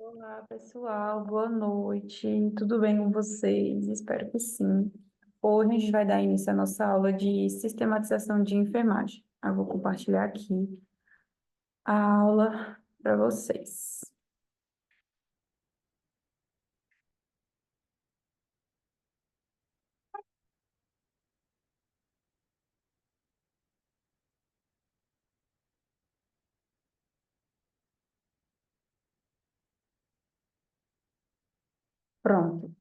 Olá, pessoal, boa noite. Tudo bem com vocês? Espero que sim. Hoje a gente vai dar início à nossa aula de sistematização de enfermagem. Eu vou compartilhar aqui a aula para vocês. Pronto.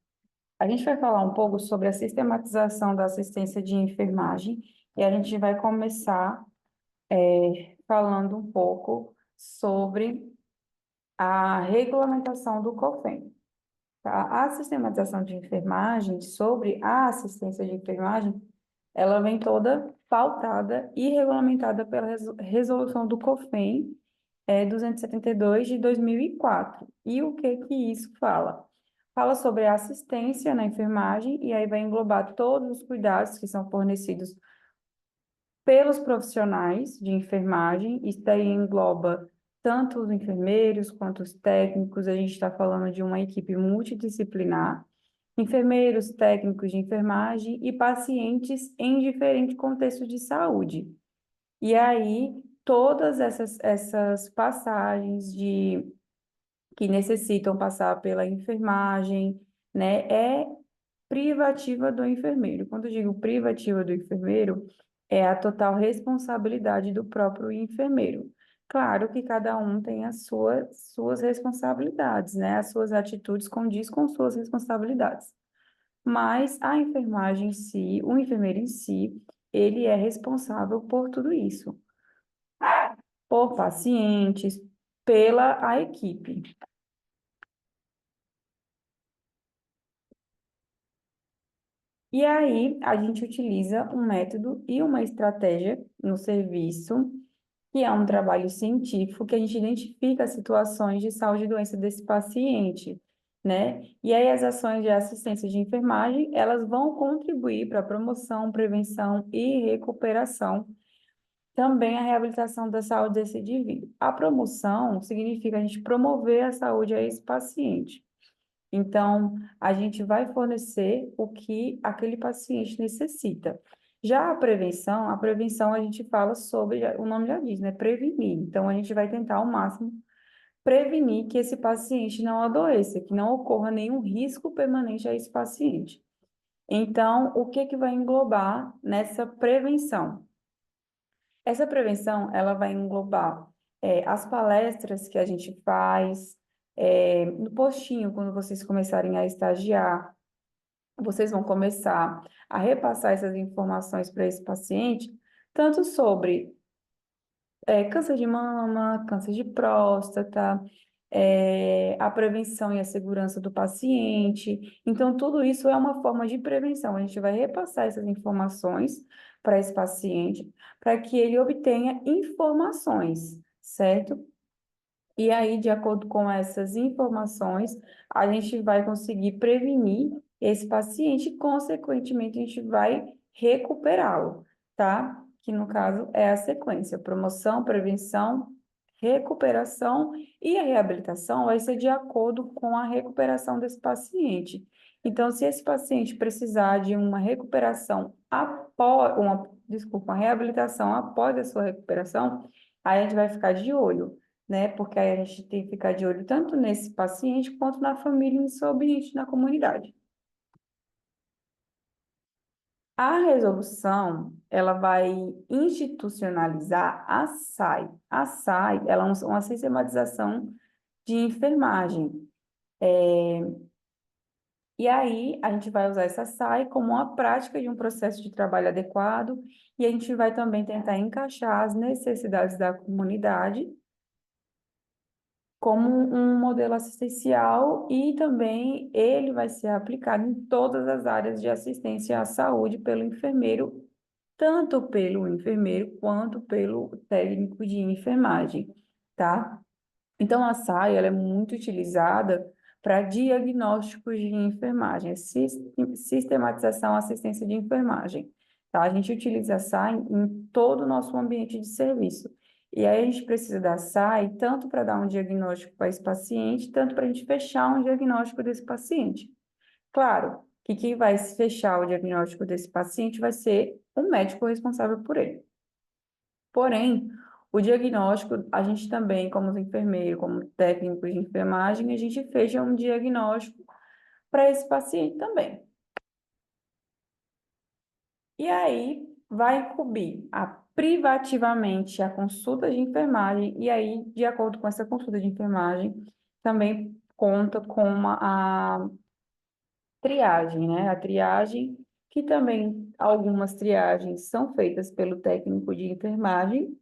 A gente vai falar um pouco sobre a sistematização da assistência de enfermagem e a gente vai começar falando um pouco sobre a regulamentação do COFEN. Tá? A sistematização de enfermagem, sobre a assistência de enfermagem, ela vem toda pautada e regulamentada pela resolução do COFEN 272 de 2004. E o que que isso fala? Fala sobre a assistência na enfermagem, e aí vai englobar todos os cuidados que são fornecidos pelos profissionais de enfermagem. Isso daí engloba tanto os enfermeiros quanto os técnicos. A gente está falando de uma equipe multidisciplinar, enfermeiros, técnicos de enfermagem e pacientes em diferentes contextos de saúde. E aí, todas essas passagens que necessitam passar pela enfermagem, né, é privativa do enfermeiro. Quando eu digo privativa do enfermeiro, é a total responsabilidade do próprio enfermeiro. Claro que cada um tem as suas responsabilidades, né? As suas atitudes condiz com suas responsabilidades. Mas a enfermagem em si, o enfermeiro em si, ele é responsável por tudo isso, por pacientes, pela a equipe. E aí, a gente utiliza um método e uma estratégia no serviço, que é um trabalho científico, que a gente identifica as situações de saúde e doença desse paciente, né? E aí, as ações de assistência de enfermagem, elas vão contribuir para a promoção, prevenção e recuperação, também a reabilitação da saúde desse indivíduo. A promoção significa a gente promover a saúde a esse paciente. Então, a gente vai fornecer o que aquele paciente necessita. Já a prevenção a gente fala sobre, o nome já diz, né? Prevenir. Então, a gente vai tentar ao máximo prevenir que esse paciente não adoeça, que não ocorra nenhum risco permanente a esse paciente. Então, o que que vai englobar nessa prevenção? Essa prevenção, ela vai englobar as palestras que a gente faz, no postinho, quando vocês começarem a estagiar, vocês vão começar a repassar essas informações para esse paciente, tanto sobre câncer de mama, câncer de próstata, a prevenção e a segurança do paciente. Então, tudo isso é uma forma de prevenção. A gente vai repassar essas informações para esse paciente, para que ele obtenha informações, certo? E aí, de acordo com essas informações, a gente vai conseguir prevenir esse paciente e, consequentemente, a gente vai recuperá-lo, tá? Que no caso é a sequência: promoção, prevenção, recuperação, e a reabilitação vai ser de acordo com a recuperação desse paciente. Então, se esse paciente precisar de uma recuperação após, desculpa, uma reabilitação após a sua recuperação, aí a gente vai ficar de olho, né? Porque aí a gente tem que ficar de olho tanto nesse paciente quanto na família e no seu ambiente, na comunidade. A resolução, ela vai institucionalizar a SAI. A SAI, ela é uma sistematização de enfermagem. E aí, a gente vai usar essa SAI como uma prática de um processo de trabalho adequado, e a gente vai também tentar encaixar as necessidades da comunidade como um modelo assistencial, e também ele vai ser aplicado em todas as áreas de assistência à saúde pelo enfermeiro, tanto pelo enfermeiro quanto pelo técnico de enfermagem, tá? Então, a SAI, ela é muito utilizada para diagnósticos de enfermagem, sistematização, assistência de enfermagem, tá? A gente utiliza a SAI em todo o nosso ambiente de serviço. E aí a gente precisa da SAI tanto para dar um diagnóstico para esse paciente, tanto para a gente fechar um diagnóstico desse paciente. Claro que quem vai fechar o diagnóstico desse paciente vai ser o médico responsável por ele. Porém, o diagnóstico, a gente também, como enfermeiro, como técnico de enfermagem, a gente fecha um diagnóstico para esse paciente também. E aí vai cobrir privativamente a consulta de enfermagem, e aí, de acordo com essa consulta de enfermagem, também conta com a triagem, né? A triagem, que também algumas triagens são feitas pelo técnico de enfermagem,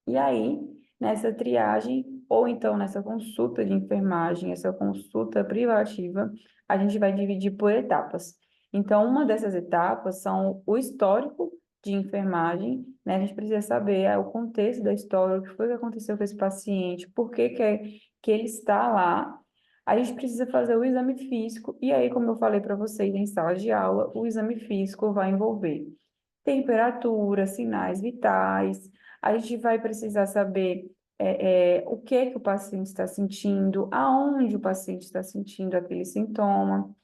e aí, nessa triagem, ou então nessa consulta de enfermagem, essa consulta privativa, a gente vai dividir por etapas. Então, uma dessas etapas são o histórico de enfermagem, né? A gente precisa saber o contexto da história, o que foi que aconteceu com esse paciente, por que que ele está lá. A gente precisa fazer o exame físico, e aí, como eu falei para vocês em sala de aula, o exame físico vai envolver temperatura, sinais vitais. A gente vai precisar saber o que o paciente está sentindo, aonde o paciente está sentindo aquele sintoma.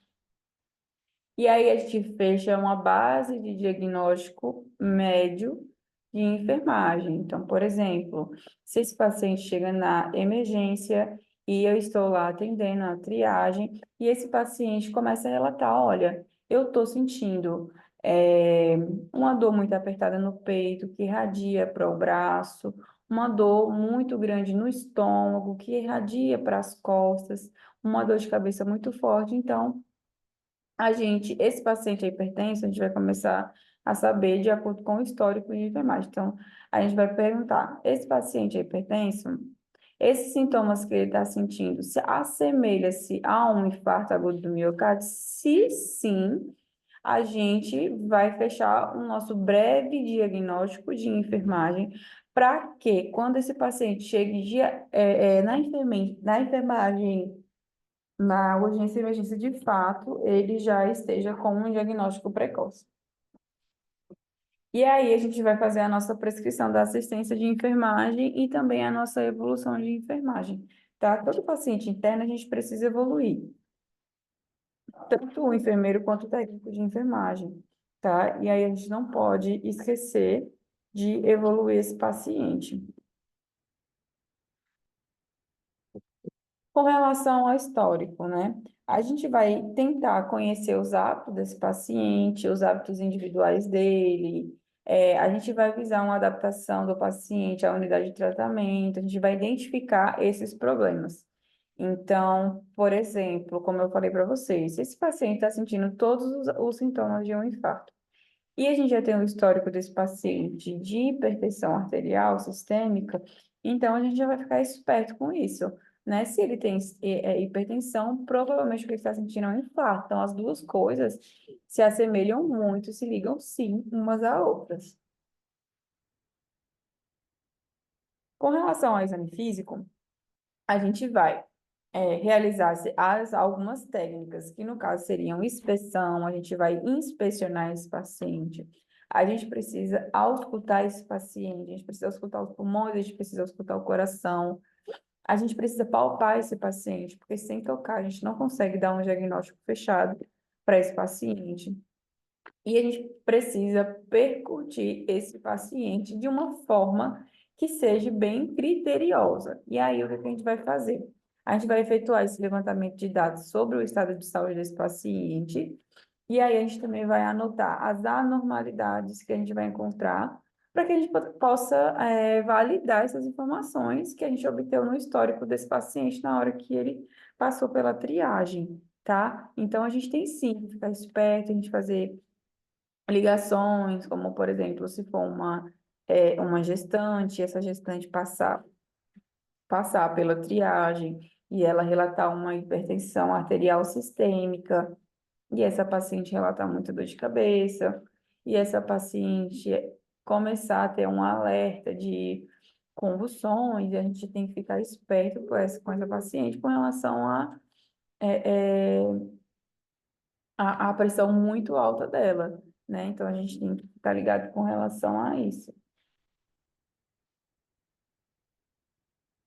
E aí a gente fecha uma base de diagnóstico médio de enfermagem. Então, por exemplo, se esse paciente chega na emergência e eu estou lá atendendo a triagem, e esse paciente começa a relatar, olha, eu estou sentindo eh, uma dor muito apertada no peito, que irradia para o braço, uma dor muito grande no estômago, que irradia para as costas, uma dor de cabeça muito forte. Então, esse paciente é hipertenso, a gente vai começar a saber de acordo com o histórico de enfermagem. Então, a gente vai perguntar: esse paciente é hipertenso? Esses sintomas que ele está sentindo se assemelha-se a um infarto agudo do miocárdio? Se sim, a gente vai fechar o nosso breve diagnóstico de enfermagem para que, quando esse paciente chegue na enfermagem na urgência e emergência de fato, ele já esteja com um diagnóstico precoce. E aí a gente vai fazer a nossa prescrição da assistência de enfermagem e também a nossa evolução de enfermagem, tá? Todo paciente interno a gente precisa evoluir, tanto o enfermeiro quanto o técnico de enfermagem, tá? E aí a gente não pode esquecer de evoluir esse paciente. Com relação ao histórico, né? A gente vai tentar conhecer os hábitos desse paciente, os hábitos individuais dele. A gente vai visar uma adaptação do paciente à unidade de tratamento, a gente vai identificar esses problemas. Então, por exemplo, como eu falei para vocês, se esse paciente está sentindo todos os sintomas de um infarto, e a gente já tem um histórico desse paciente de hipertensão arterial sistêmica, então a gente já vai ficar esperto com isso, né? Se ele tem hipertensão, provavelmente o que ele está sentindo é um infarto. Então, as duas coisas se assemelham muito, se ligam sim umas às outras. Com relação ao exame físico, a gente vai realizar algumas técnicas, que no caso seriam inspeção, a gente vai inspecionar esse paciente, a gente precisa auscultar esse paciente, a gente precisa auscultar os pulmões, a gente precisa auscultar o coração, a gente precisa palpar esse paciente, porque sem tocar a gente não consegue dar um diagnóstico fechado para esse paciente. E a gente precisa percutir esse paciente de uma forma que seja bem criteriosa. E aí, o que a gente vai fazer? A gente vai efetuar esse levantamento de dados sobre o estado de saúde desse paciente, e aí a gente também vai anotar as anormalidades que a gente vai encontrar, para que a gente possa validar essas informações que a gente obteve no histórico desse paciente na hora que ele passou pela triagem, tá? Então, a gente tem sim que ficar esperto, a gente fazer ligações, como por exemplo, se for uma gestante, essa gestante passar pela triagem e ela relatar uma hipertensão arterial sistêmica, e essa paciente relatar muita dor de cabeça, e essa paciente começar a ter um alerta de convulsões, e a gente tem que ficar esperto com essa paciente com relação é, é, a pressão muito alta dela, né? Então a gente tem que ficar ligado com relação a isso.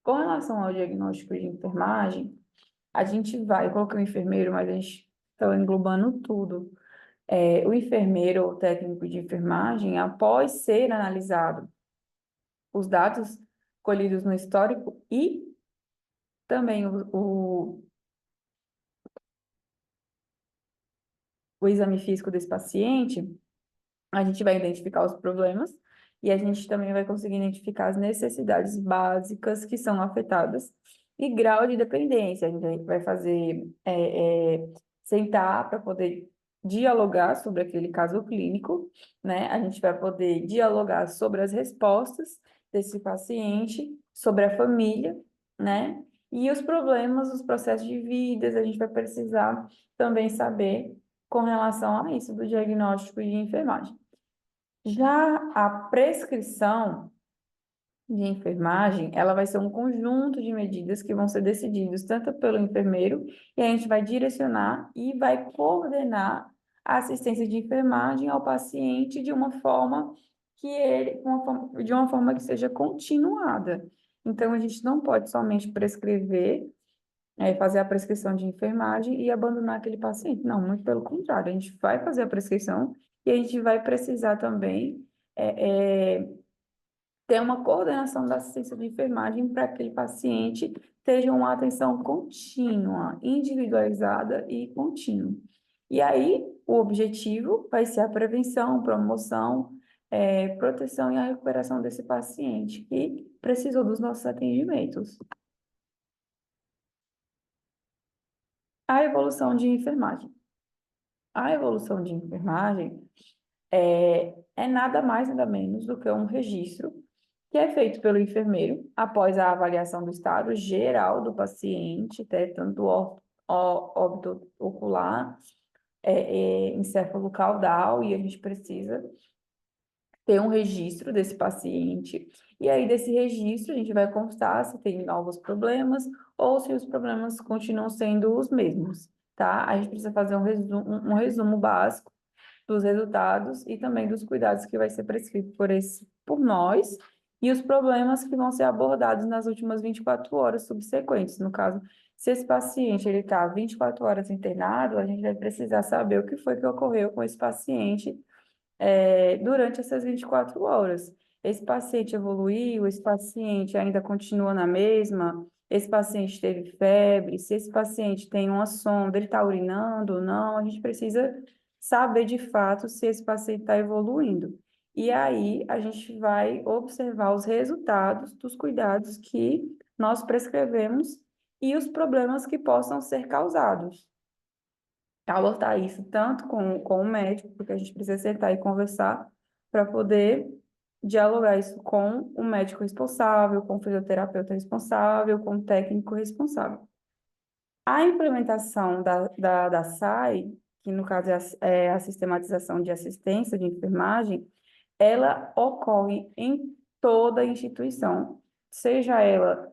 Com relação ao diagnóstico de enfermagem, a gente vai, eu coloquei o enfermeiro, mas a gente está englobando tudo. O enfermeiro ou técnico de enfermagem, após ser analisado os dados colhidos no histórico e também o exame físico desse paciente, a gente vai identificar os problemas e a gente também vai conseguir identificar as necessidades básicas que são afetadas e grau de dependência. A gente vai fazer, sentar para poder dialogar sobre aquele caso clínico, né? A gente vai poder dialogar sobre as respostas desse paciente, sobre a família, né? E os problemas, os processos de vidas, a gente vai precisar também saber com relação a isso do diagnóstico de enfermagem. Já a prescrição de enfermagem, ela vai ser um conjunto de medidas que vão ser decididos tanto pelo enfermeiro, e a gente vai direcionar e vai coordenar a assistência de enfermagem ao paciente de uma forma de uma forma que seja continuada. Então, a gente não pode somente prescrever, fazer a prescrição de enfermagem e abandonar aquele paciente. Não, muito pelo contrário, a gente vai fazer a prescrição e a gente vai precisar também ter uma coordenação da assistência de enfermagem para que aquele paciente tenha uma atenção contínua, individualizada e contínua. E aí, o objetivo vai ser a prevenção, promoção, proteção e a recuperação desse paciente que precisou dos nossos atendimentos. A evolução de enfermagem. A evolução de enfermagem é nada mais, nada menos do que um registro que é feito pelo enfermeiro após a avaliação do estado geral do paciente, tanto óbito ocular, encéfalo caudal, e a gente precisa ter um registro desse paciente, e aí desse registro a gente vai constar se tem novos problemas ou se os problemas continuam sendo os mesmos, tá? A gente precisa fazer um resumo básico dos resultados e também dos cuidados que vai ser prescrito por nós e os problemas que vão ser abordados nas últimas 24 horas subsequentes. No caso, se esse paciente ele está 24 horas internado, a gente vai precisar saber o que foi que ocorreu com esse paciente durante essas 24 horas. Esse paciente evoluiu, esse paciente ainda continua na mesma, esse paciente teve febre, se esse paciente tem uma sonda, ele está urinando ou não, a gente precisa saber de fato se esse paciente está evoluindo. E aí a gente vai observar os resultados dos cuidados que nós prescrevemos e os problemas que possam ser causados. Abordar isso tanto com o médico, porque a gente precisa sentar e conversar para poder dialogar isso com o médico responsável, com o fisioterapeuta responsável, com o técnico responsável. A implementação da SAI, que no caso é a sistematização de assistência de enfermagem, ela ocorre em toda instituição, seja ela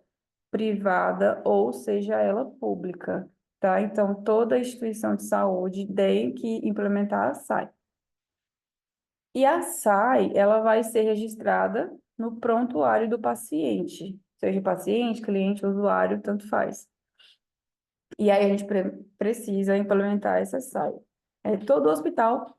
privada ou seja ela pública, tá? Então, toda instituição de saúde tem que implementar a SAI. E a SAI, ela vai ser registrada no prontuário do paciente, seja paciente, cliente, usuário, tanto faz. E aí a gente precisa implementar essa SAI. Todo hospital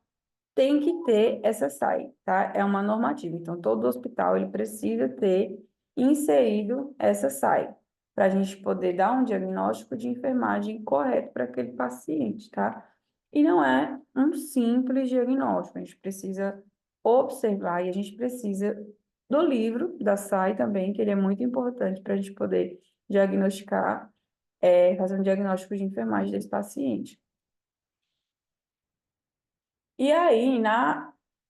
tem que ter essa SAI, tá? É uma normativa. Então, todo hospital ele precisa ter inserido essa SAI, para a gente poder dar um diagnóstico de enfermagem correto para aquele paciente, tá? E não é um simples diagnóstico, a gente precisa observar e a gente precisa do livro da SAI também, que ele é muito importante para a gente poder diagnosticar, fazer um diagnóstico de enfermagem desse paciente. E aí,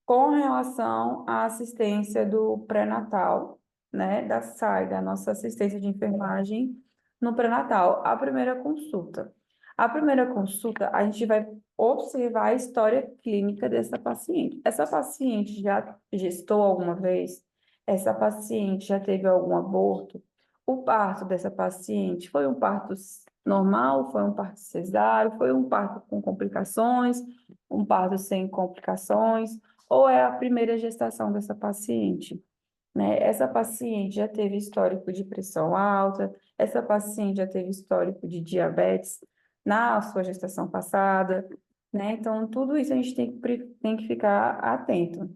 com relação à assistência do pré-natal, né, da SAI, da nossa assistência de enfermagem no pré-natal, a primeira consulta. A primeira consulta, a gente vai observar a história clínica dessa paciente. Essa paciente já gestou alguma vez? Essa paciente já teve algum aborto? O parto dessa paciente foi um parto normal? Foi um parto cesáreo? Foi um parto com complicações? Um parto sem complicações, ou é a primeira gestação dessa paciente? né? Essa paciente já teve histórico de pressão alta, essa paciente já teve histórico de diabetes na sua gestação passada, né? Então, tudo isso a gente tem que ficar atento.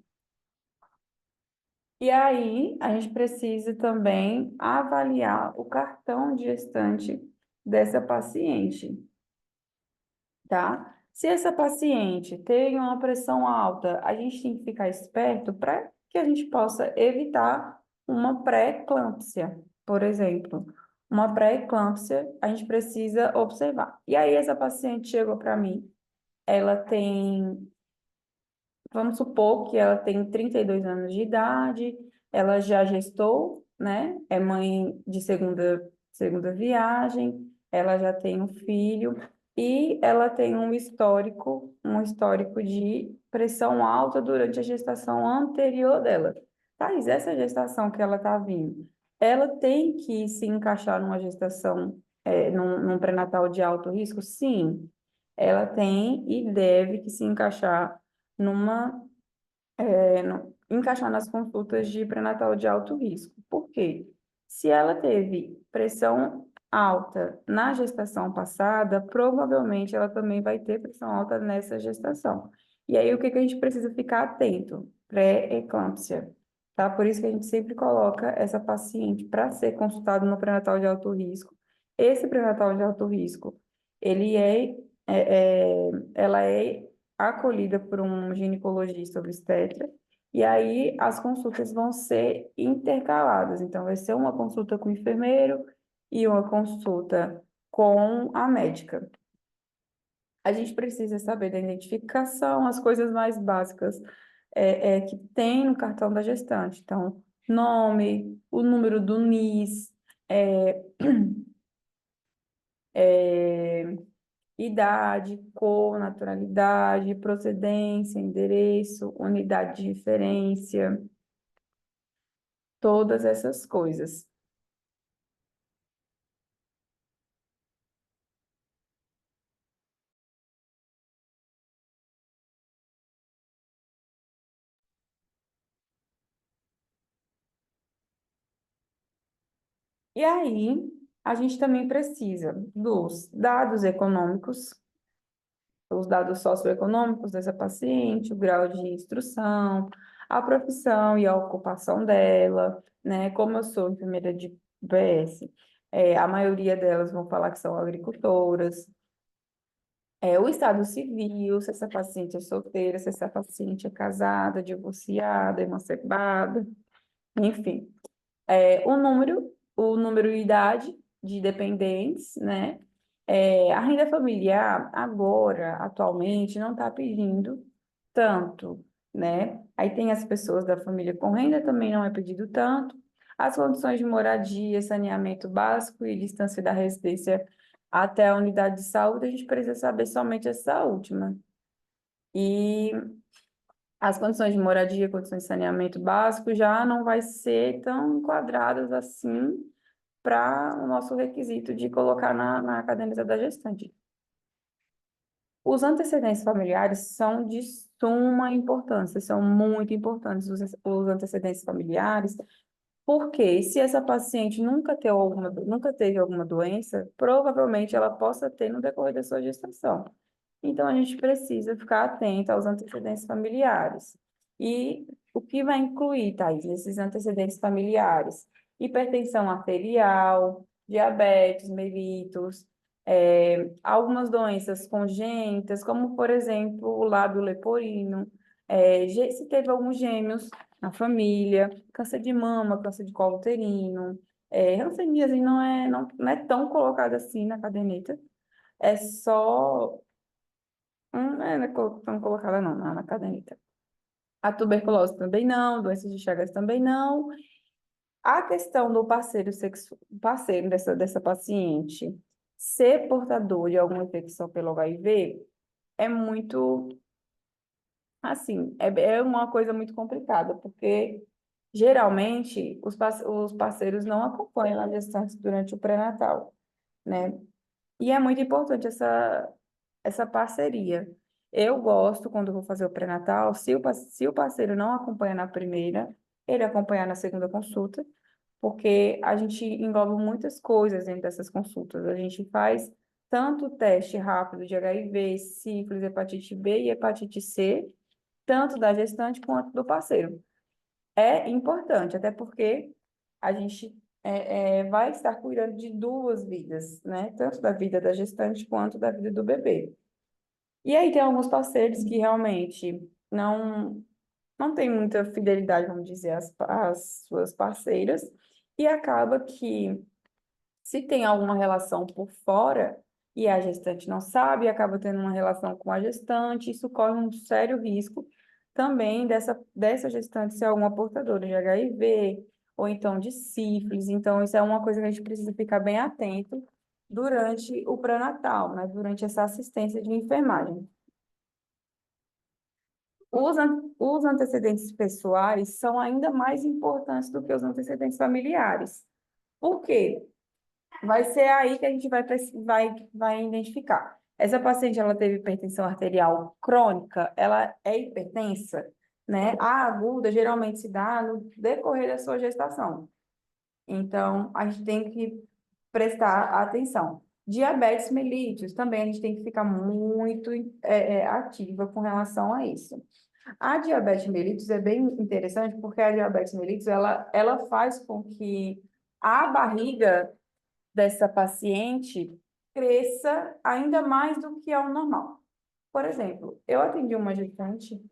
E aí, a gente precisa também avaliar o cartão de gestante dessa paciente, tá? Se essa paciente tem uma pressão alta, a gente tem que ficar esperto para que a gente possa evitar uma pré-eclâmpsia, por exemplo. Uma pré-eclâmpsia, a gente precisa observar. E aí, essa paciente chegou para mim, ela tem, vamos supor que ela tem 32 anos de idade, ela já gestou, né? É mãe de segunda viagem, ela já tem um filho e ela tem um histórico de pressão alta durante a gestação anterior dela. Thais, essa gestação que ela está vindo, ela tem que se encaixar numa gestação, num pré-natal de alto risco? Sim, ela tem e deve que se encaixar numa, encaixar nas consultas de pré-natal de alto risco. Por quê? Se ela teve pressão alta na gestação passada, provavelmente ela também vai ter pressão alta nessa gestação. E aí, o que que a gente precisa ficar atento? Pré-eclâmpsia, tá? Por isso que a gente sempre coloca essa paciente para ser consultado no pré-natal de alto risco. Esse pré-natal de alto risco, ele ela é acolhida por um ginecologista obstetra, e aí as consultas vão ser intercaladas. Então, vai ser uma consulta com o enfermeiro e uma consulta com a médica. A gente precisa saber da identificação, as coisas mais básicas que tem no cartão da gestante. Então, nome, o número do NIS, é, é, idade, cor, naturalidade, procedência, endereço, unidade de referência, todas essas coisas. E aí, a gente também precisa dos dados econômicos, os dados socioeconômicos dessa paciente, o grau de instrução, a profissão e a ocupação dela, né? Como eu sou enfermeira de PS, a maioria delas vão falar que são agricultoras, o estado civil, se essa paciente é solteira, se essa paciente é casada, divorciada, emancipada, enfim. O número e idade de dependentes, né? A renda familiar, agora, atualmente, não está pedindo tanto, né? Aí tem as pessoas da família com renda, também não é pedido tanto. As condições de moradia, saneamento básico e distância da residência até a unidade de saúde, a gente precisa saber somente essa última. E as condições de moradia, condições de saneamento básico já não vai ser tão enquadradas assim para o nosso requisito de colocar na caderneta da gestante. Os antecedentes familiares são de suma importância, são muito importantes os antecedentes familiares, porque se essa paciente nunca teve alguma doença, provavelmente ela possa ter no decorrer da sua gestação. Então, a gente precisa ficar atento aos antecedentes familiares. E o que vai incluir, Thaís, nesses antecedentes familiares? Hipertensão arterial, diabetes, mellitus, algumas doenças congênitas, como, por exemplo, o lábio leporino, se teve alguns gêmeos na família, câncer de mama, câncer de colo uterino, hanseníase não é tão colocada assim na caderneta, é só não é tão colocada não, na caderneta. A tuberculose também não, doenças de Chagas também não. A questão do parceiro dessa paciente ser portador de alguma infecção pelo HIV é muito, assim, é uma coisa muito complicada, porque geralmente os parceiros não acompanham a gestante durante o pré-natal, né? E é muito importante essa parceria. Eu gosto, quando eu vou fazer o pré-natal, se o parceiro não acompanha na primeira, ele acompanhar na segunda consulta, porque a gente engloba muitas coisas dentro dessas consultas. A gente faz tanto o teste rápido de HIV, sífilis, hepatite B e hepatite C, tanto da gestante quanto do parceiro. É importante, até porque a gente vai estar cuidando de duas vidas, né? Tanto da vida da gestante quanto da vida do bebê. E aí tem alguns parceiros que realmente não tem muita fidelidade, vamos dizer, às suas parceiras, e acaba que, se tem alguma relação por fora e a gestante não sabe, acaba tendo uma relação com a gestante, isso corre um sério risco também dessa gestante ser alguma portadora de HIV ou então de sífilis. Então, isso é uma coisa que a gente precisa ficar bem atento durante o pré-natal, né? Durante essa assistência de enfermagem. Os antecedentes pessoais são ainda mais importantes do que os antecedentes familiares. Por quê? Vai ser aí que a gente vai identificar. Essa paciente, ela teve hipertensão arterial crônica, ela é hipertensa, né? A aguda geralmente se dá no decorrer da sua gestação. Então, a gente tem que prestar atenção. Diabetes mellitus, também a gente tem que ficar muito ativa com relação a isso. A diabetes mellitus é bem interessante porque a diabetes mellitus, ela faz com que a barriga dessa paciente cresça ainda mais do que é o normal. Por exemplo, eu atendi uma gestante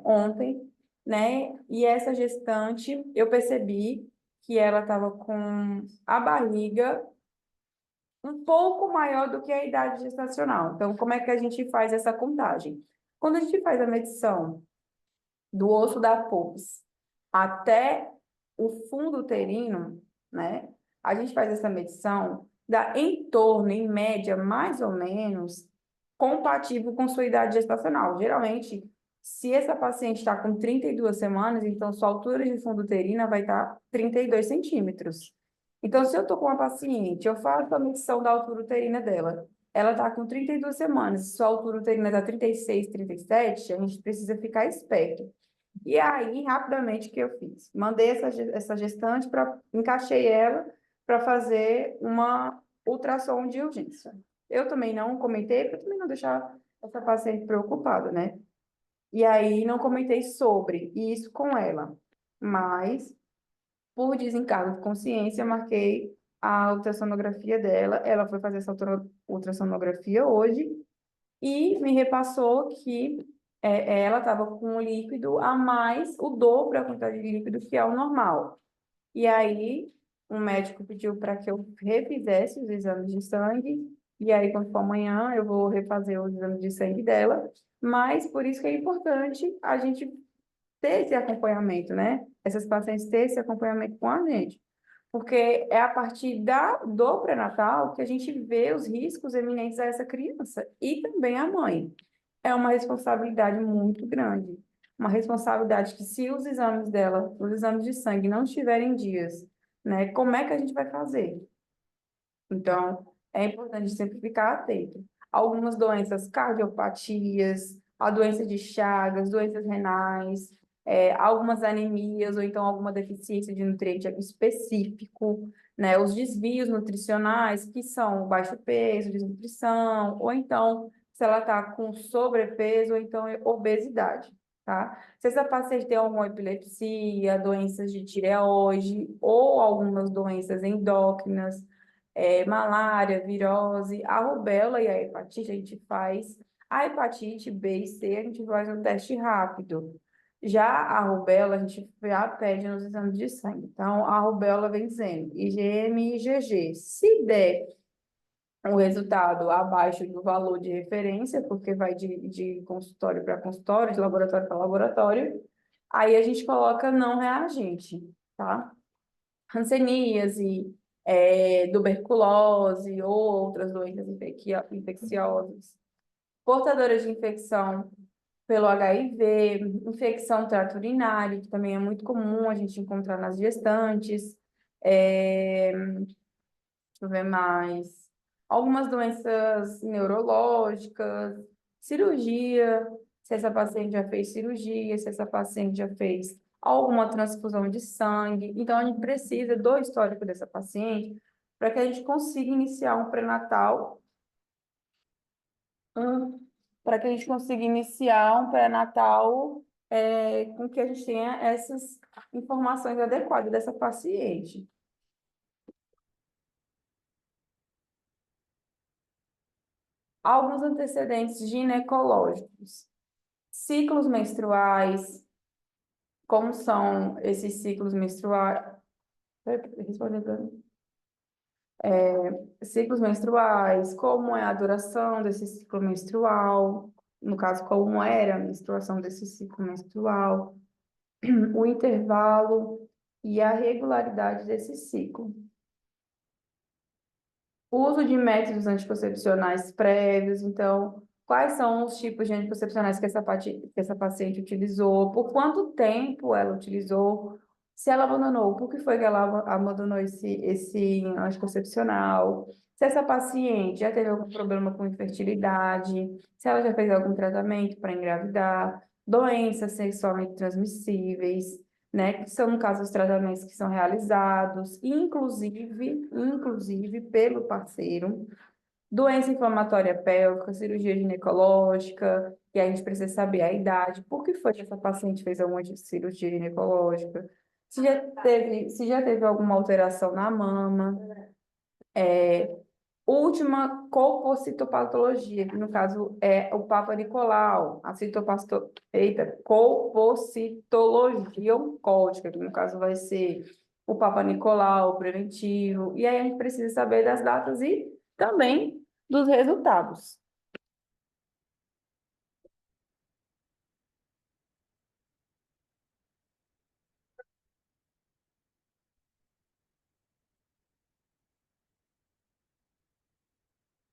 ontem, né? E essa gestante, eu percebi que ela estava com a barriga um pouco maior do que a idade gestacional. Então, como é que a gente faz essa contagem? Quando a gente faz a medição do osso da pubis até o fundo uterino, né? A gente faz essa medição, dá em torno, em média, mais ou menos, compatível com sua idade gestacional. Geralmente, se essa paciente está com 32 semanas, então sua altura de fundo uterina vai estar 32 centímetros. Então, se eu estou com uma paciente, eu faço a medição da altura uterina dela, ela está com 32 semanas, sua altura uterina está 36, 37, a gente precisa ficar esperto. E aí, rapidamente, o que eu fiz? Mandei essa gestante para, encaixei ela para fazer uma ultrassom de urgência. Eu também não comentei, para também não deixar essa paciente preocupada, né? E aí, não comentei sobre isso com ela. Mas, por desencargo de consciência, marquei a ultrassonografia dela. Ela foi fazer essa ultrassonografia hoje e me repassou que ela estava com um líquido a mais, o dobro da quantidade de líquido que é o normal. E aí, um médico pediu para que eu refizesse os exames de sangue, e aí, quando for amanhã, eu vou refazer os exames de sangue dela, mas por isso que é importante a gente ter esse acompanhamento, né? Essas pacientes ter esse acompanhamento com a gente. Porque é a partir do pré-natal que a gente vê os riscos eminentes a essa criança e também a mãe. É uma responsabilidade muito grande. Uma responsabilidade que, se os exames dela, os exames de sangue, não estiverem em dias, né? Como é que a gente vai fazer? Então, é importante sempre ficar atento. Algumas doenças, cardiopatias, a doença de Chagas, doenças renais, algumas anemias, ou então alguma deficiência de nutriente específico, né? Os desvios nutricionais, que são o baixo peso, desnutrição, ou então, se ela está com sobrepeso, ou então obesidade, tá? Se essa paciente tem alguma epilepsia, doenças de tireoide, ou algumas doenças endócrinas, malária, virose, a rubéola e a hepatite, a gente faz. A hepatite B e C, a gente faz um teste rápido. Já a rubéola, a gente já pede nos exames de sangue. Então, a rubéola vem dizendo IgM e IgG. Se der o resultado abaixo do valor de referência, porque vai de consultório para consultório, de laboratório para laboratório, aí a gente coloca não reagente, tá? Hanseníase, tuberculose ou outras doenças infecciosas, portadoras de infecção pelo HIV, infecção do trato urinário, que também é muito comum a gente encontrar nas gestantes, deixa eu ver mais, algumas doenças neurológicas, cirurgia, se essa paciente já fez cirurgia, se essa paciente já fez alguma transfusão de sangue. Então, a gente precisa do histórico dessa paciente para que a gente consiga iniciar um pré-natal, para que a gente consiga iniciar um pré-natal com que a gente tenha essas informações adequadas dessa paciente. Alguns antecedentes ginecológicos, ciclos menstruais, como são esses ciclos menstruais? Respondendo. Ciclos menstruais, como é a duração desse ciclo menstrual, no caso, como era a menstruação desse ciclo menstrual, o intervalo e a regularidade desse ciclo. Uso de métodos anticoncepcionais prévios, então, quais são os tipos de anticoncepcionais que essa paciente utilizou, por quanto tempo ela utilizou, se ela abandonou, por que foi que ela abandonou esse anticoncepcional, se essa paciente já teve algum problema com infertilidade, se ela já fez algum tratamento para engravidar, doenças sexualmente transmissíveis, né, que são, no caso, os tratamentos que são realizados, inclusive pelo parceiro, doença inflamatória pélvica, cirurgia ginecológica, e a gente precisa saber a idade, por que foi que essa paciente fez alguma cirurgia ginecológica, se já teve alguma alteração na mama, última colpocitopatologia, que no caso é o Papa Nicolau, colpocitologia oncótica, que no caso vai ser o Papa Nicolau preventivo, e aí a gente precisa saber das datas e também dos resultados.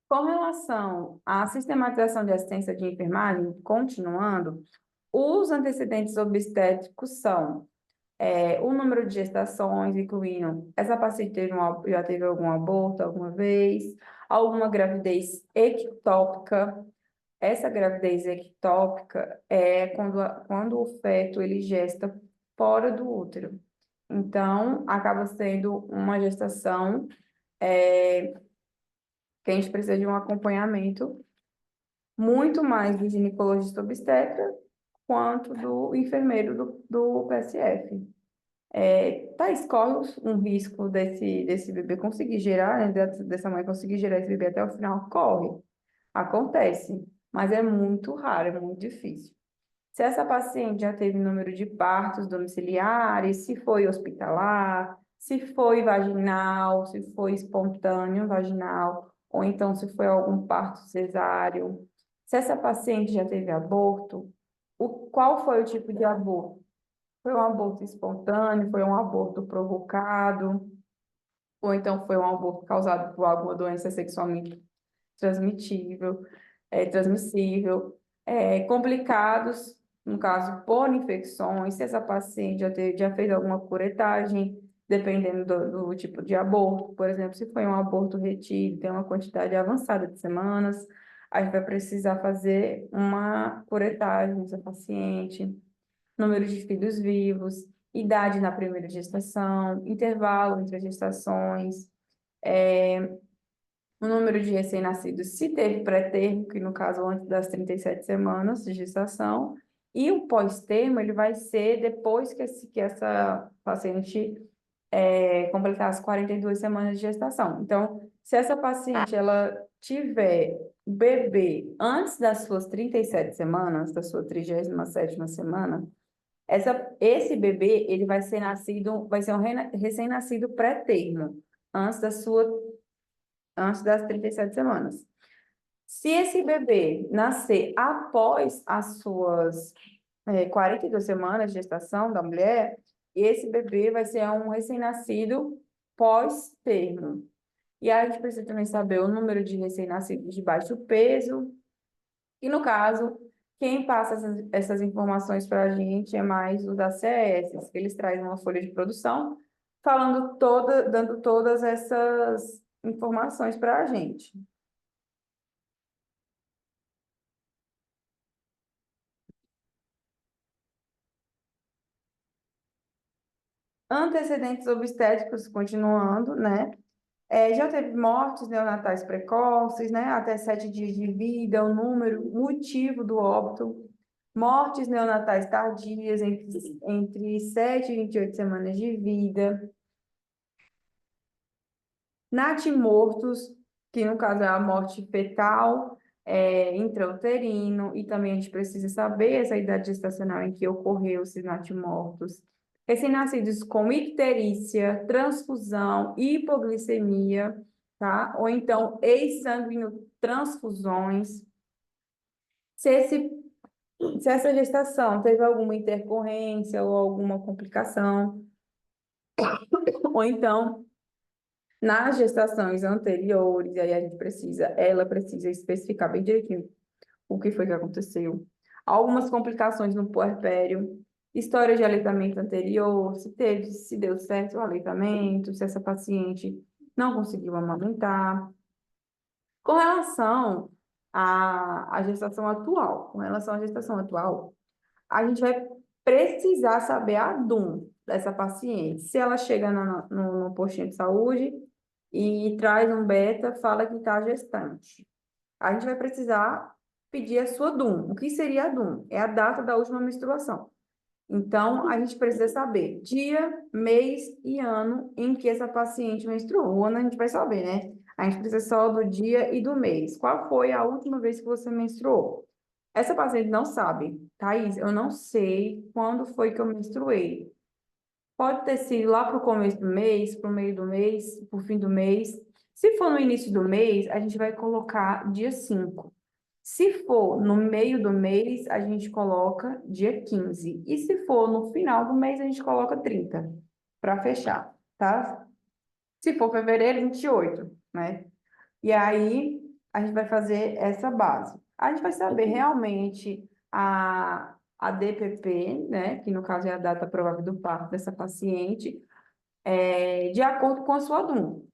Com relação à sistematização de assistência de enfermagem, continuando, os antecedentes obstétricos são o número de gestações, incluindo essa paciente já teve algum aborto alguma vez, alguma gravidez ectópica. Essa gravidez ectópica é quando o feto ele gesta fora do útero. Então, acaba sendo uma gestação que a gente precisa de um acompanhamento muito mais do ginecologista obstetra quanto do enfermeiro do PSF. Thais, corre um risco desse bebê conseguir gerar, né, dessa mãe conseguir gerar esse bebê até o final? Corre, acontece, mas é muito raro, é muito difícil. Se essa paciente já teve número de partos domiciliares, se foi hospitalar, se foi vaginal, se foi espontâneo vaginal, ou então se foi algum parto cesáreo. Se essa paciente já teve aborto, qual foi o tipo de aborto? Foi um aborto espontâneo, foi um aborto provocado, ou então foi um aborto causado por alguma doença sexualmente transmitível, transmissível, complicados, no caso, por infecções, se essa paciente já fez alguma curetagem, dependendo do tipo de aborto, por exemplo, se foi um aborto retido, tem uma quantidade avançada de semanas, a gente vai precisar fazer uma curetagem nessa paciente, número de filhos vivos, idade na primeira gestação, intervalo entre as gestações, o número de recém-nascidos, se teve pré-termo, que no caso antes das 37 semanas de gestação, e o pós-termo, ele vai ser depois que essa paciente completar as 42 semanas de gestação. Então, se essa paciente ela tiver bebê antes das suas 37 semanas, da sua 37ª semana, esse bebê, ele vai ser nascido, vai ser um recém-nascido pré-termo, antes antes das 37 semanas. Se esse bebê nascer após as suas 42 semanas de gestação da mulher, esse bebê vai ser um recém-nascido pós-termo. E aí a gente precisa também saber o número de recém-nascidos de baixo peso. E no caso, quem passa essas informações para a gente é mais os ACS, que eles trazem uma folha de produção dando todas essas informações para a gente. Antecedentes obstétricos, continuando, né? Já teve mortes neonatais precoces, né? Até 7 dias de vida, o número, motivo do óbito. Mortes neonatais tardias, entre 7 e 28 semanas de vida. Natimortos, que no caso é a morte fetal, intrauterino, e também a gente precisa saber essa idade gestacional em que ocorreu esses natimortos. Recém-nascidos com icterícia, transfusão, hipoglicemia, tá? Ou então transfusões. Se, esse, se essa gestação teve alguma intercorrência ou alguma complicação, ou então nas gestações anteriores, aí a gente ela precisa especificar bem direitinho o que foi que aconteceu. Algumas complicações no puerpério, história de aleitamento anterior, se deu certo o aleitamento, se essa paciente não conseguiu amamentar. Com relação com relação à gestação atual, a gente vai precisar saber a DUM dessa paciente. Se ela chega no postinho de saúde e traz um beta, fala que está gestante. A gente vai precisar pedir a sua DUM. O que seria a DUM? É a data da última menstruação. Então, a gente precisa saber dia, mês e ano em que essa paciente menstruou. O ano a gente vai saber, né? A gente precisa só do dia e do mês. Qual foi a última vez que você menstruou? Essa paciente não sabe. Thaís, eu não sei quando foi que eu menstruei. Pode ter sido lá para o começo do mês, para o meio do mês, para o fim do mês. Se for no início do mês, a gente vai colocar dia 5. Se for no meio do mês, a gente coloca dia 15. E se for no final do mês, a gente coloca 30 para fechar, tá? Se for fevereiro, 28, né? E aí, a gente vai fazer essa base. A gente vai saber realmente a DPP, né? Que no caso é a data provável do parto dessa paciente, de acordo com a sua DUM.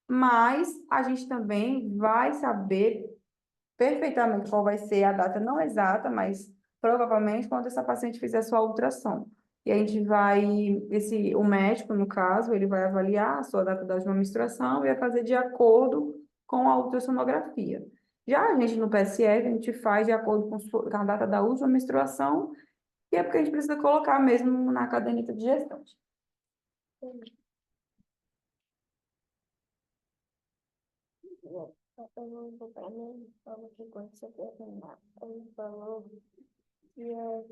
Mas a gente também vai saber perfeitamente qual vai ser a data, não exata, mas provavelmente quando essa paciente fizer sua ultrassom. E a gente vai, o médico, no caso, ele vai avaliar a sua data da última menstruação e vai fazer de acordo com a ultrassonografia. Já a gente no PSF, a gente faz de acordo com a data da última menstruação, e é porque a gente precisa colocar mesmo na caderneta de gestante. Eu pergunto para mim, falou que quando você terminar, ele falou que eu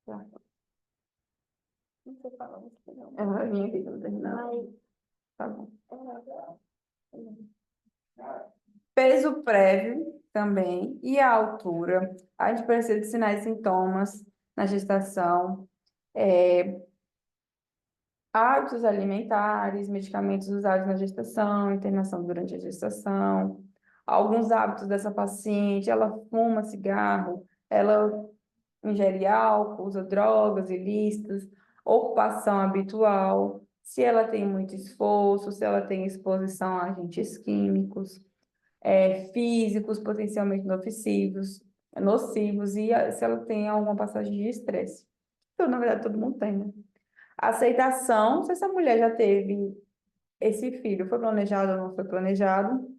Tá. não sei falar muito não, É a minha aqui, não terminar. mas Tá bom. é, Peso prévio também e a altura. A gente precisa de sinais e sintomas na gestação, hábitos alimentares, medicamentos usados na gestação, internação durante a gestação, alguns hábitos dessa paciente, ela fuma cigarro, ela ingere álcool, usa drogas ilícitas, ocupação habitual, se ela tem muito esforço, se ela tem exposição a agentes químicos, físicos potencialmente nocivos, e se ela tem alguma passagem de estresse. Então, na verdade, todo mundo tem, né? Aceitação, se essa mulher já teve esse filho, foi planejado ou não foi planejado.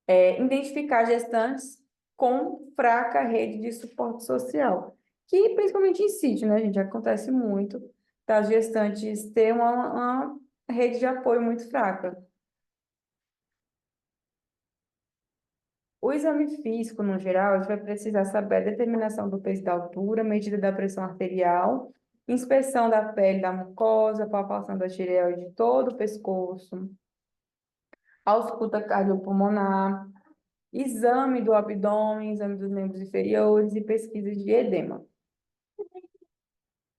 Identificar gestantes com fraca rede de suporte social, que principalmente em sítio, né, gente? Acontece muito das gestantes ter uma rede de apoio muito fraca. O exame físico, no geral, a gente vai precisar saber a determinação do peso e da altura, medida da pressão arterial, inspeção da pele, da mucosa, palpação da tireoide de todo o pescoço, ausculta cardiopulmonar, exame do abdômen, exame dos membros inferiores e pesquisa de edema.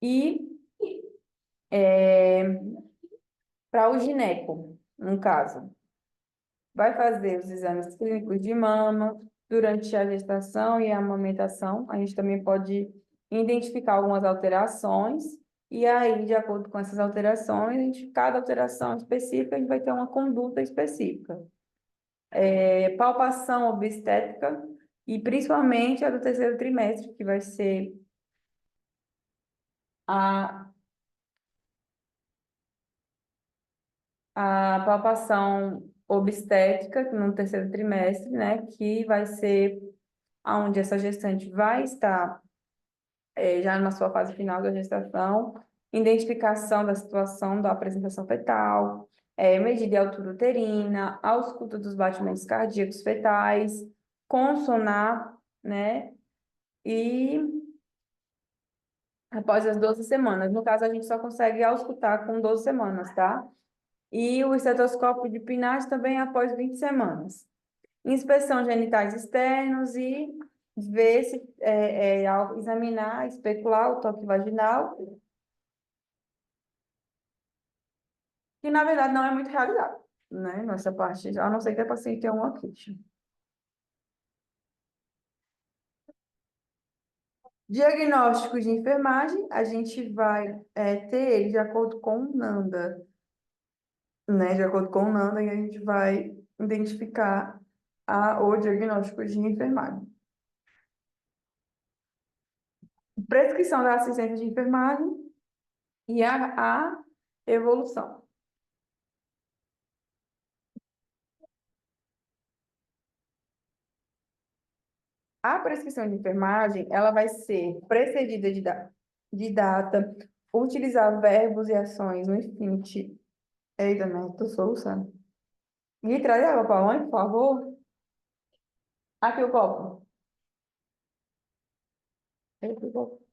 E para o gineco, no caso, vai fazer os exames clínicos de mama durante a gestação e a amamentação. A gente também pode identificar algumas alterações, e aí, de acordo com essas alterações, cada alteração específica, a gente vai ter uma conduta específica. Palpação obstétrica, e principalmente a do terceiro trimestre, que vai ser A, a palpação obstétrica no terceiro trimestre, né, que vai ser onde essa gestante vai estar já na sua fase final da gestação, identificação da situação da apresentação fetal, medida de altura uterina, ausculta dos batimentos cardíacos fetais, consonar, né, e após as 12 semanas. No caso, a gente só consegue auscultar com 12 semanas, tá? E o estetoscópio de Pinat também após 20 semanas. Inspeção genitais externos e ver se, ao examinar, especular o toque vaginal, que na verdade não é muito realizado, né? Nessa parte, a não ser que a paciente tenha uma queixa. Diagnósticos de enfermagem, a gente vai ter ele de acordo com o NANDA, né? De acordo com o NANDA, e a gente vai identificar o diagnóstico de enfermagem. Prescrição da assistência de enfermagem e a evolução. A prescrição de enfermagem, ela vai ser precedida de data, utilizar verbos e ações no infinitivo. Eita, não, tô soluçando. Me traz água para mãe, por favor. Aqui o copo. Aqui o copo.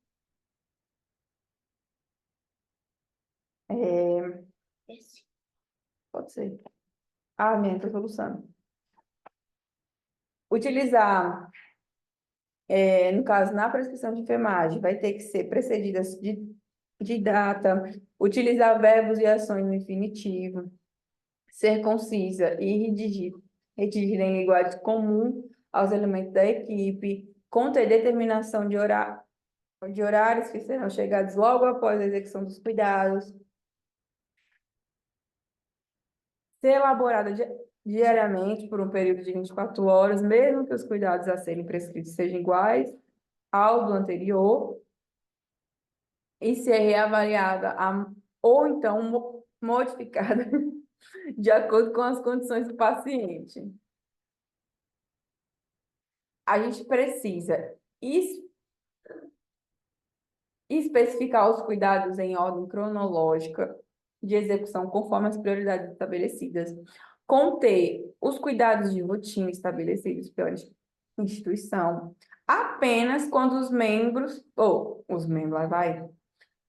É, Esse. pode ser. Ah, minha, tô soluçando. Utilizar, no caso, na prescrição de enfermagem, vai ter que ser precedida de data, utilizar verbos e ações no infinitivo, ser concisa e redigir em linguagem comum aos elementos da equipe, conter determinação de horários que serão chegados logo após a execução dos cuidados, ser elaborada diariamente por um período de 24 horas, mesmo que os cuidados a serem prescritos sejam iguais ao do anterior, e ser reavaliada ou então modificada de acordo com as condições do paciente. A gente precisa especificar os cuidados em ordem cronológica de execução conforme as prioridades estabelecidas, conter os cuidados de rotina estabelecidos pela instituição, apenas quando os membros, ou os membros, lá vai,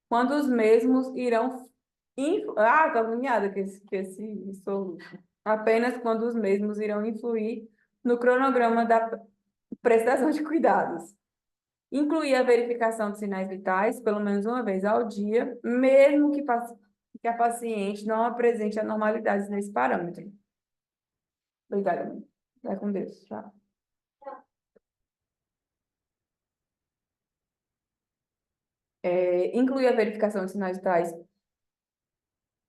quando os mesmos irão. Tô agoniada com esse soluço. Apenas quando os mesmos irão influir no cronograma da prestação de cuidados. Incluir a verificação de sinais vitais, pelo menos uma vez ao dia, mesmo que a paciente não apresente anormalidades nesse parâmetro. Obrigada, mãe. Vai com Deus. Tchau. Incluir a verificação de sinais vitais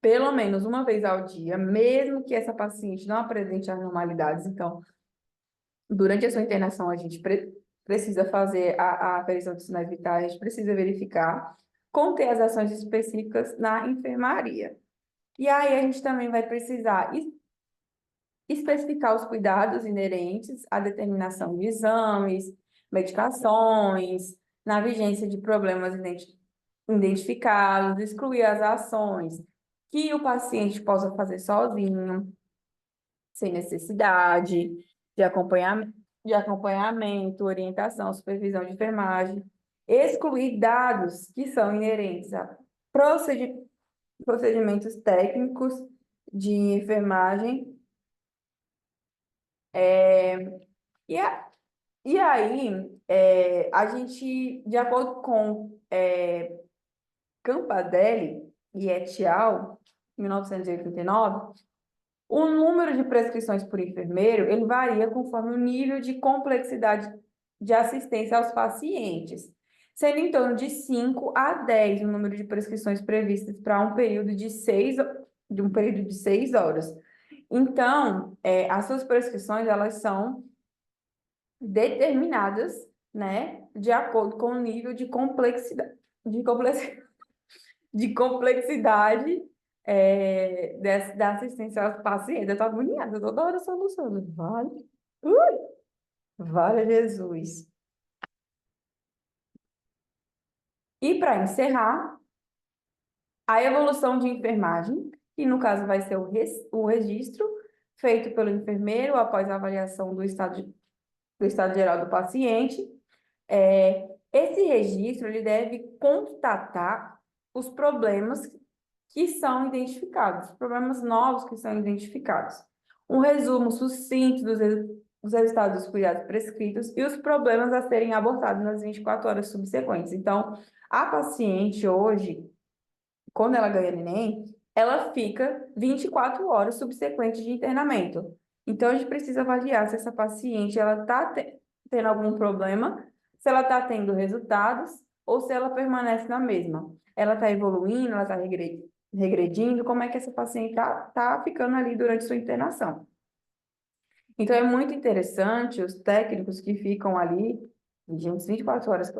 pelo menos uma vez ao dia, mesmo que essa paciente não apresente anormalidades. Então, durante a sua internação, a gente precisa fazer a aferição de sinais vitais, a gente precisa verificar, conter as ações específicas na enfermaria. E aí a gente também vai precisar especificar os cuidados inerentes à determinação de exames, medicações, na vigência de problemas identificados, excluir as ações que o paciente possa fazer sozinho, sem necessidade de acompanhamento, orientação, supervisão de enfermagem, excluir dados que são inerentes a procedimentos técnicos de enfermagem. E, a, e aí, a gente, de acordo com Campadelli e et al., 1989, o número de prescrições por enfermeiro, ele varia conforme o nível de complexidade de assistência aos pacientes, sendo em torno de 5 a 10 o número de prescrições previstas para um período de 6 horas. Então, as suas prescrições, elas são determinadas, né, de acordo com o nível de complexidade. de complexidade da assistência aos pacientes. Eu tô agoniada, toda hora solucionando. Vale, ui, vale Jesus. E para encerrar, a evolução de enfermagem, que no caso vai ser o registro feito pelo enfermeiro após a avaliação do estado geral do paciente. Esse registro ele deve constatar os problemas que são identificados, problemas novos que são identificados. Um resumo sucinto dos resultados dos cuidados prescritos e os problemas a serem abordados nas 24 horas subsequentes. Então, a paciente hoje, quando ela ganha neném, ela fica 24 horas subsequentes de internamento. Então, a gente precisa avaliar se essa paciente ela está tendo algum problema, se ela está tendo resultados ou se ela permanece na mesma. Ela está evoluindo, ela está regredindo, como é que essa paciente está ficando ali durante sua internação. Então, é muito interessante os técnicos que ficam ali, vigentes 24 horas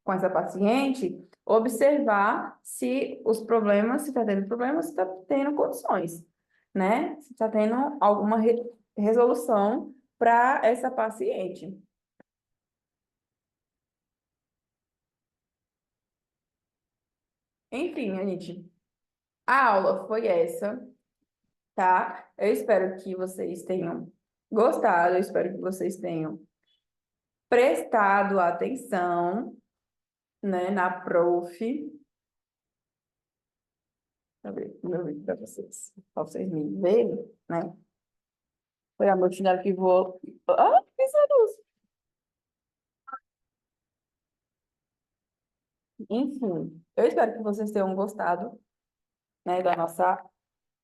com essa paciente, observar se os problemas, se está tendo problemas, se está tendo condições, né? Se está tendo alguma resolução para essa paciente. Enfim, gente, a aula foi essa, tá? Eu espero que vocês tenham gostado, eu espero que vocês tenham prestado atenção, né, na prof. Deixa eu ver o meu vídeo para vocês, me verem, né? Foi a meu chinelo que voou. Ah, fiz a luz. Enfim, eu espero que vocês tenham gostado, né, da nossa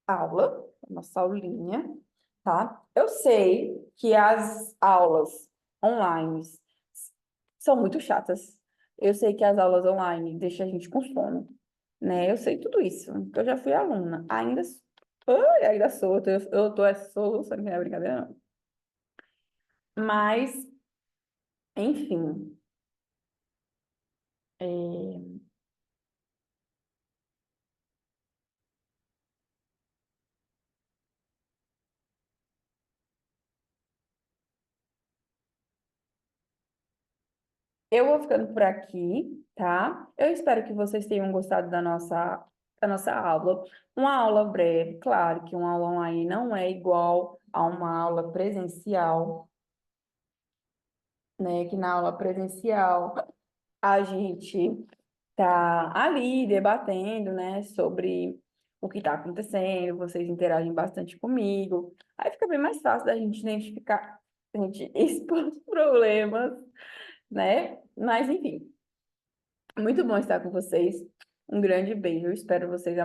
aula, da nossa aulinha, tá? Eu sei que as aulas online são muito chatas. Eu sei que as aulas online deixam a gente com sono, né? Eu sei tudo isso, porque eu já fui aluna. Ai, ainda sou, eu tô soluçando, não é brincadeira, não. Mas, enfim, é, eu vou ficando por aqui, tá? Eu espero que vocês tenham gostado da nossa aula. Uma aula breve, claro que uma aula online não é igual a uma aula presencial, né? Que na aula presencial a gente tá ali debatendo, né, sobre o que está acontecendo, vocês interagem bastante comigo. Aí fica bem mais fácil da gente identificar, a gente expor os problemas, né? Mas, enfim, muito bom estar com vocês. Um grande beijo. Eu espero vocês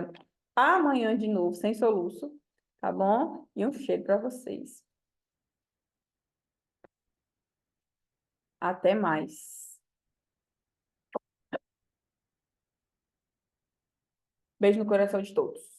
amanhã de novo, sem soluço, tá bom? E um cheiro para vocês. Até mais. Beijo no coração de todos.